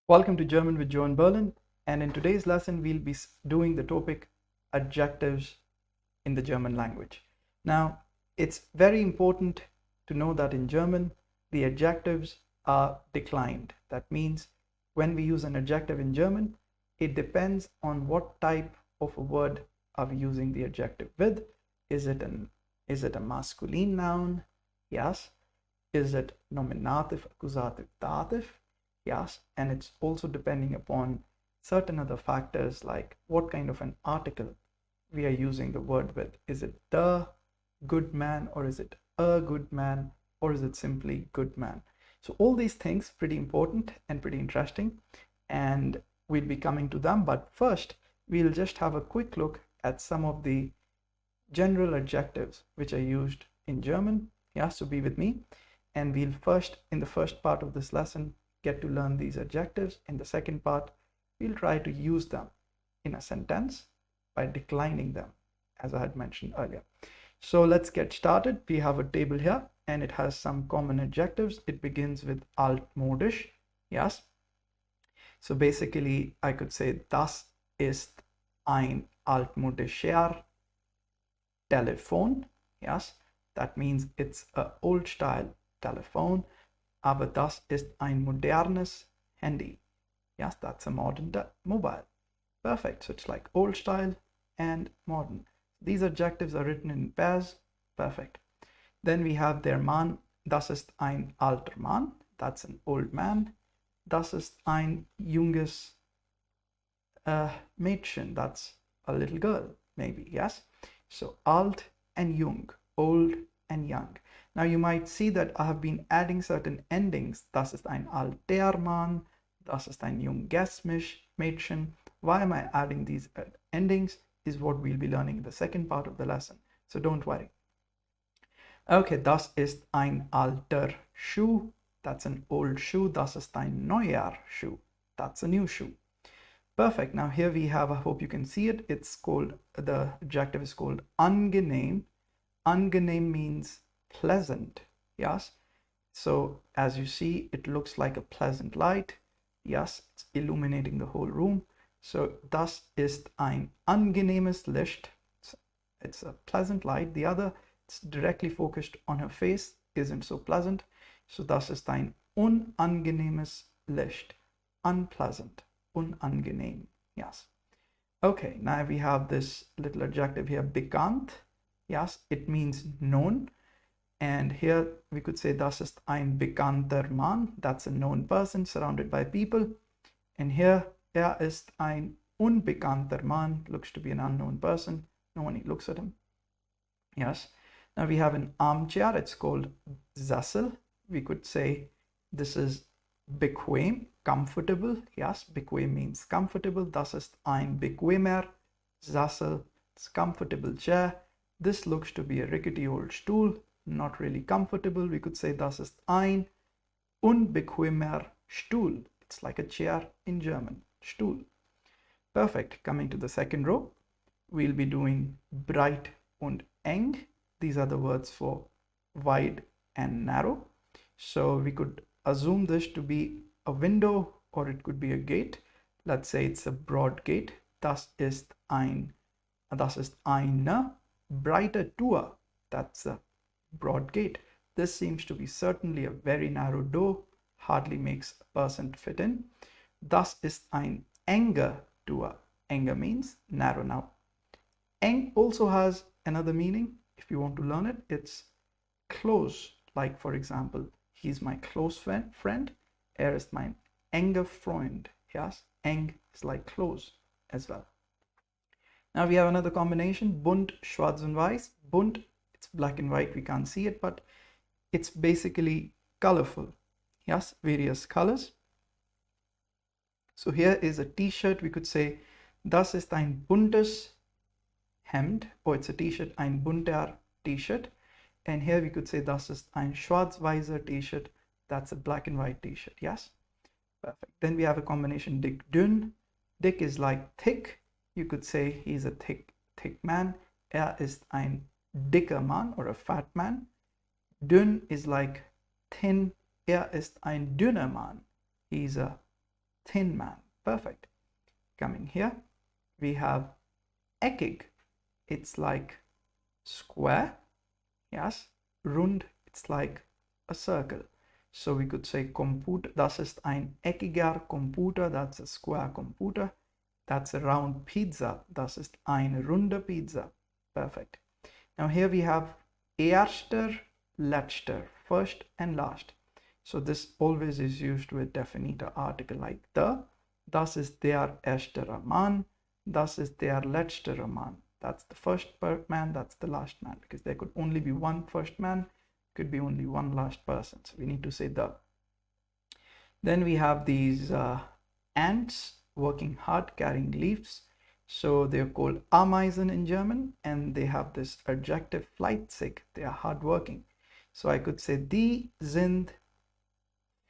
Welcome to German with Joan Berlin, and in today's lesson, we'll be doing the topic adjectives in the German language. Now, it's very important to know that in German, the adjectives are declined. That means when we use an adjective in German, it depends on what type of a word are we using the adjective with. Is it a masculine noun? Yes. Is it nominative, accusative, dative? Yes, and it's also depending upon certain other factors like what kind of an article we are using the word with. Is it the good man, or is it a good man, or is it simply good man? So all these things pretty important and pretty interesting, and we'll be coming to them. But first, we'll just have a quick look at some of the general adjectives which are used in German. Yes, so be with me, and we'll first, in the first part of this lesson, get to learn these adjectives. In the second part, we'll try to use them in a sentence by declining them, as I had mentioned earlier. So let's get started. We have a table here, and it has some common adjectives. It begins with altmodisch. Yes. So basically, I could say, das ist ein altmodischer Telefon. Yes, that means it's an old style telephone. Aber das ist ein modernes Handy. Yes, that's a modern mobile. Perfect. So it's like old style and modern. These adjectives are written in pairs. Perfect. Then we have der Mann. Das ist ein alter Mann. That's an old man. Das ist ein junges Mädchen. That's a little girl, maybe. Yes. So alt and jung, old and young. Now you might see that I have been adding certain endings. Das ist ein alter Mann, das ist ein junges Mädchen. Why am I adding these endings is what we'll be learning in the second part of the lesson. So don't worry. Okay, das ist ein alter Schuh. That's an old shoe. Das ist ein neuer Schuh. That's a new shoe. Perfect. Now here we have, I hope you can see it. It's called, the adjective is called angenehm. Angenehm means pleasant. Yes. So as you see, it looks like a pleasant light. Yes, it's illuminating the whole room. So das ist ein angenehmes Licht. It's a pleasant light. The other, it's directly focused on her face, isn't so pleasant. So das ist ein unangenehmes Licht. Unpleasant. Unangenehm. Yes. Okay, now we have this little adjective here, bekannt. Yes, it means known. And here we could say, das ist ein bekannter Mann. That's a known person surrounded by people. And here, ist ein unbekannter Mann. Looks to be an unknown person. No one looks at him. Yes. Now we have an armchair. It's called Sessel. We could say this is bequem, comfortable. Yes, bequem means comfortable. Das ist ein bequemer Sessel. It's comfortable chair. This looks to be a rickety old stool, not really comfortable. We could say das ist ein unbequemer Stuhl. It's like a chair in German, Stuhl. Perfect. Coming to the second row, we'll be doing breit und eng. These are the words for wide and narrow. So we could assume this to be a window, or it could be a gate. Let's say it's a broad gate. Das ist eine breite Tür. That's a broad gate. This seems to be certainly a very narrow door, hardly makes a person fit in. Das ist ein enge Tür. Enge means narrow. Now, eng also has another meaning. If you want to learn it, it's close. Like, for example, he's my close friend. Ist mein enger Freund. Yes, eng is like close as well. Now we have another combination, bunt, schwarz und weiß. Bunt, it's black and white, we can't see it, but it's basically colorful. Yes, various colors. So here is a t-shirt. We could say, das ist ein buntes Hemd, or it's a t-shirt, ein bunter t-shirt. And here we could say, das ist ein schwarz-weißer t-shirt. That's a black and white t-shirt. Yes, perfect. Then we have a combination, dick, dünn. Dick is like thick. You could say he's a thick man. Ist ein dicker Mann, or a fat man. Dünn is like thin. Ist ein dünner Mann. He's a thin man. Perfect. Coming here, we have eckig. It's like square. Yes. Rund, it's like a circle. So we could say Computer, das ist ein eckiger Computer, that's a square computer. That's a round pizza, das ist eine runde Pizza. Perfect. Now here we have erster, letzter, first and last. So this always is used with definite article like the. Das ist der erste Mann, das ist der letzte Mann. That's the first man, that's the last man, because there could only be one first man, could be only one last person. So we need to say the. Then we have these ants working hard, carrying leaves. So they're called Ameisen in German, and they have this adjective fleißig. They are hardworking. So I could say die sind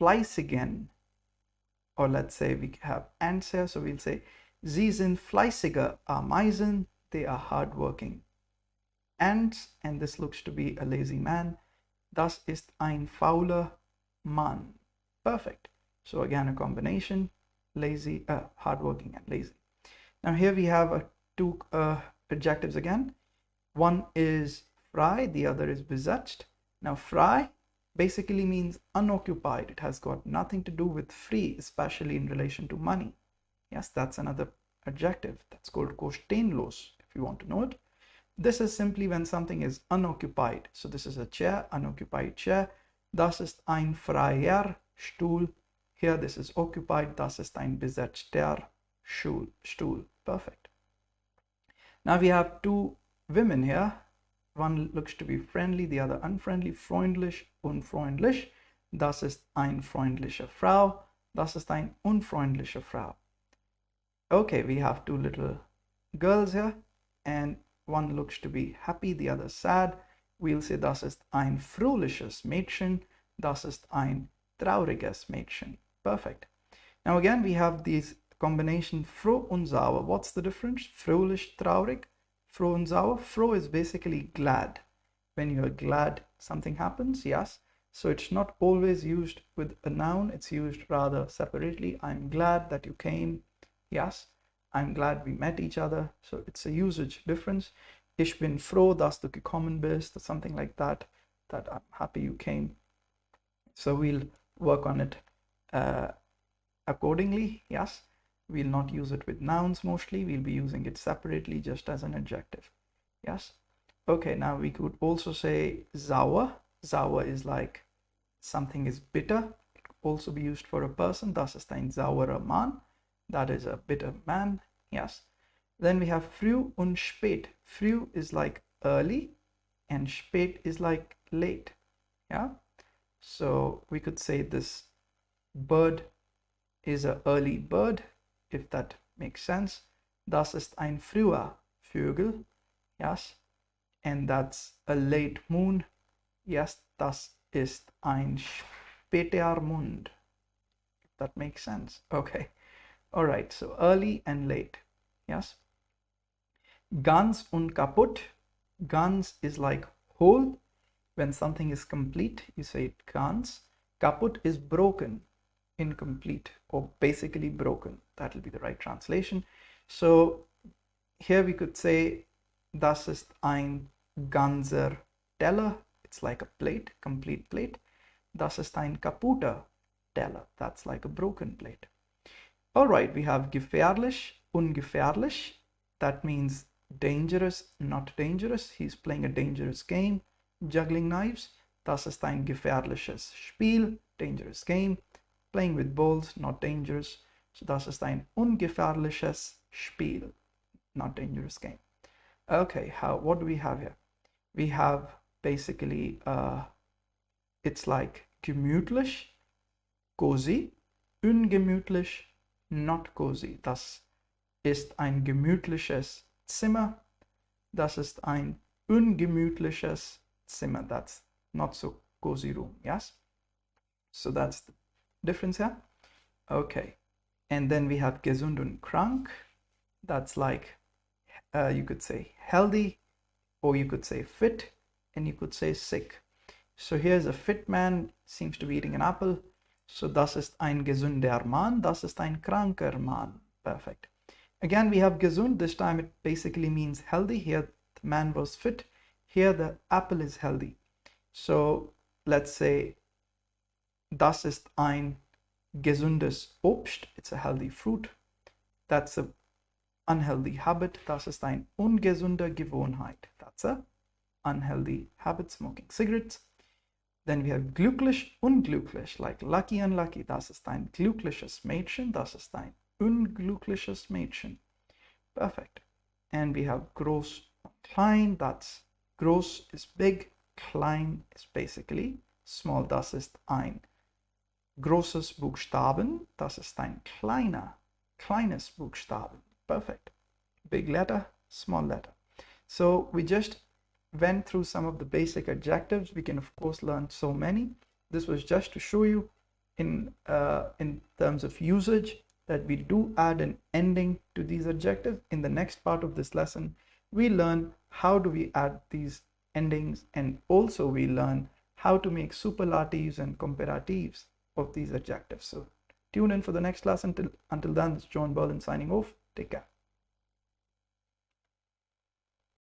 fleißigen, or let's say we have ants here, so we'll say sie sind fleißige Ameisen. They are hardworking ants, and this looks to be a lazy man. Das ist ein fauler Mann. Perfect. So again, a combination, lazy, hardworking and lazy. Now here we have two adjectives again. One is frei, the other is besetzt. Now frei basically means unoccupied. It has got nothing to do with free, especially in relation to money. Yes, that's another adjective. That's called kostenlos, if you want to know it. This is simply when something is unoccupied. So this is a chair, unoccupied chair. Das ist ein freier Stuhl. Here this is occupied. Das ist ein besetzter Stuhl. Perfect. Now we have two women here. One looks to be friendly, the other unfriendly. Freundlich, unfreundlich. Das ist eine freundliche Frau. Das ist eine unfreundliche Frau. Okay, we have two little girls here, and one looks to be happy, the other sad. We'll say das ist ein fröhliches Mädchen. Das ist ein trauriges Mädchen. Perfect. Now again, we have these combination froh und sauer. What's the difference? Fröhlich, traurig. Froh und sauer. Froh is basically glad. When you're glad something happens, yes. So it's not always used with a noun. It's used rather separately. I'm glad that you came. Yes. I'm glad we met each other. So it's a usage difference. Ich bin froh, dass du gekommen bist, or something like that. That I'm happy you came. So we'll work on it accordingly. Yes. We'll not use it with nouns mostly. We'll be using it separately just as an adjective. Yes. Okay, now we could also say sauer. Sauer is like something is bitter. It could also be used for a person. Das ist ein saurer Mann. That is a bitter man. Yes. Then we have früh und spät. Früh is like early and spät is like late. Yeah. So we could say this bird is an early bird, if that makes sense. Das ist ein früher Vogel. Yes. And that's a late moon. Yes, das ist ein später Mond. If that makes sense. Okay. All right, so early and late. Yes. Ganz und kaputt. Ganz is like whole. When something is complete, you say it ganz. Kaputt is broken, incomplete, or basically broken. That will be the right translation. So here we could say das ist ein ganzer Teller. It's like a plate, complete plate. Das ist ein kaputter Teller. That's like a broken plate. All right, we have gefährlich, ungefährlich. That means dangerous, not dangerous. He's playing a dangerous game, juggling knives. Das ist ein gefährliches Spiel, dangerous game. Playing with balls, not dangerous. So das ist ein ungefährliches Spiel, not dangerous game. Okay, what do we have here? We have basically, it's like gemütlich, cozy, ungemütlich, not cozy. Das ist ein gemütliches Zimmer. Das ist ein ungemütliches Zimmer. That's not so cozy room. Yes. So that's the difference here. Okay. And then we have gesund und krank. That's like, you could say healthy, or you could say fit, and you could say sick. So here's a fit man, seems to be eating an apple. So das ist ein gesunder Mann, das ist ein kranker Mann. Perfect. Again, we have gesund. This time it basically means healthy. Here the man was fit. Here the apple is healthy. So let's say das ist ein gesundes Obst. It's a healthy fruit. That's a unhealthy habit. Das ist ein ungesunde Gewohnheit. That's a unhealthy habit, smoking cigarettes. Then we have glücklich, unglücklich, like lucky, unlucky. Das ist ein glückliches Mädchen. Das ist ein unglückliches Mädchen. Perfect. And we have groß und klein. That's groß is big, klein is basically small. Das ist ein großes Buchstaben. Das ist ein kleines Buchstaben. Perfect. Big letter, small letter. So we just went through some of the basic adjectives. We can of course learn so many. This was just to show you in terms of usage that we do add an ending to these adjectives. In the next part of this lesson, we learn how do we add these endings, and also we learn how to make superlatives and comparatives of these adjectives. So tune in for the next lesson. Until then, this is John Berlin signing off. Take care.